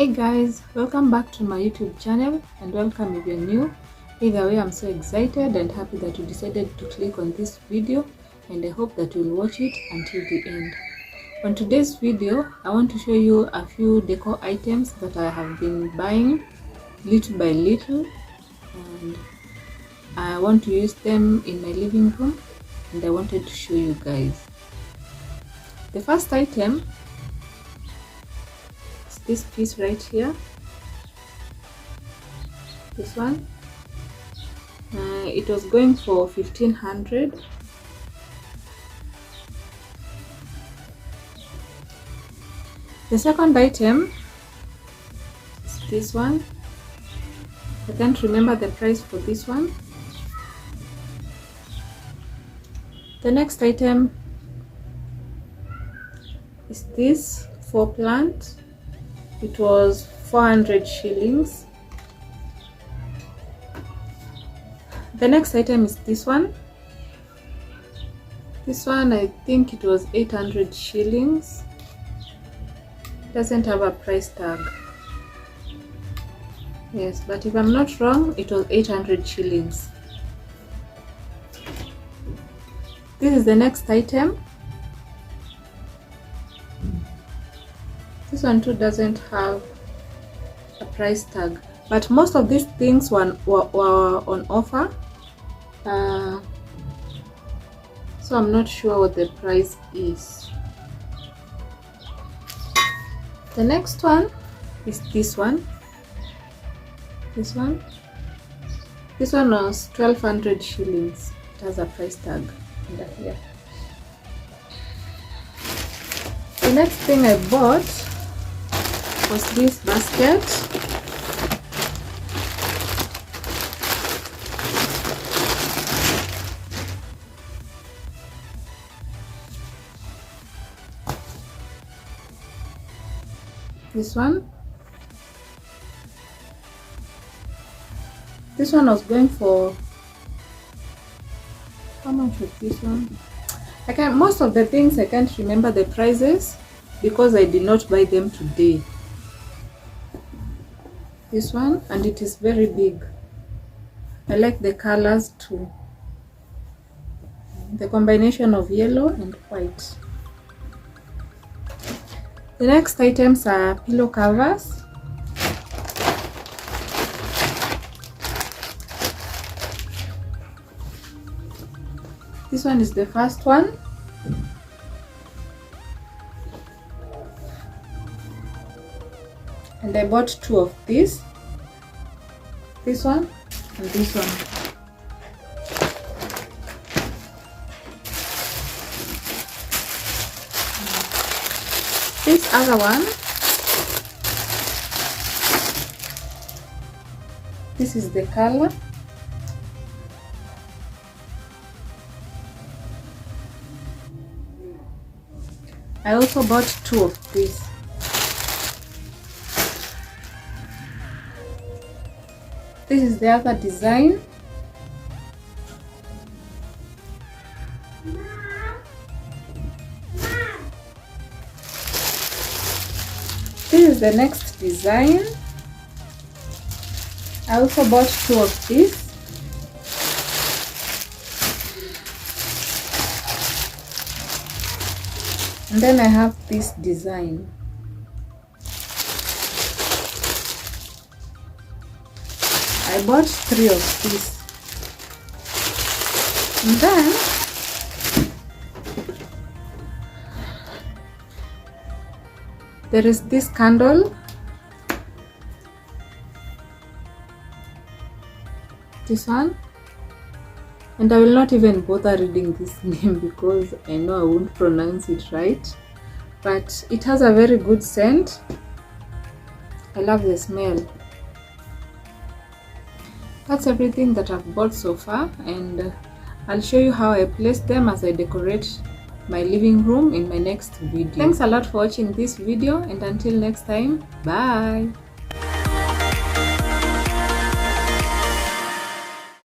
Hey guys, welcome back to my YouTube channel and welcome if you're new. Either way, I'm so excited and happy that you decided to click on this video, and I hope that you'll watch it until the end. On today's video, I want to show you a few decor items that I have been buying little by little, and I want to use them in my living room, and I wanted to show you guys. The first item, this piece right here, this one, it was going for 1500. The second item is this one. I can't remember the price for this one. The next item is this 4 plant. It was 400 shillings. The next item is this one. This one, I think it was 800 shillings. Doesn't have a price tag. Yes, but if I'm not wrong, it was 800 shillings. This is the next item. This one too doesn't have a price tag, but most of these things were on offer, so I'm not sure what the price is. The next one is this one. This one was 1200 shillings. It has a price tag under here. The next thing I bought was this basket. This one was going for, how much was this one? Most of the things I can't remember the prices because I did not buy them today. This one, and it is very big. I like the colors too, the combination of yellow and white. The next items are pillow covers. This one is the first one. And I bought 2 of these. This one and this one. This other one, this is the color. I also bought 2 of these. This is the other design. This is the next design. I also bought 2 of these. And then I have this design. I bought 3 of these. And then there is this candle. This one. And I will not even bother reading this name because I know I won't pronounce it right. But it has a very good scent. I love the smell. That's everything that I've bought so far, and I'll show you how I place them as I decorate my living room in my next video. Thanks a lot for watching this video, and until next time, bye.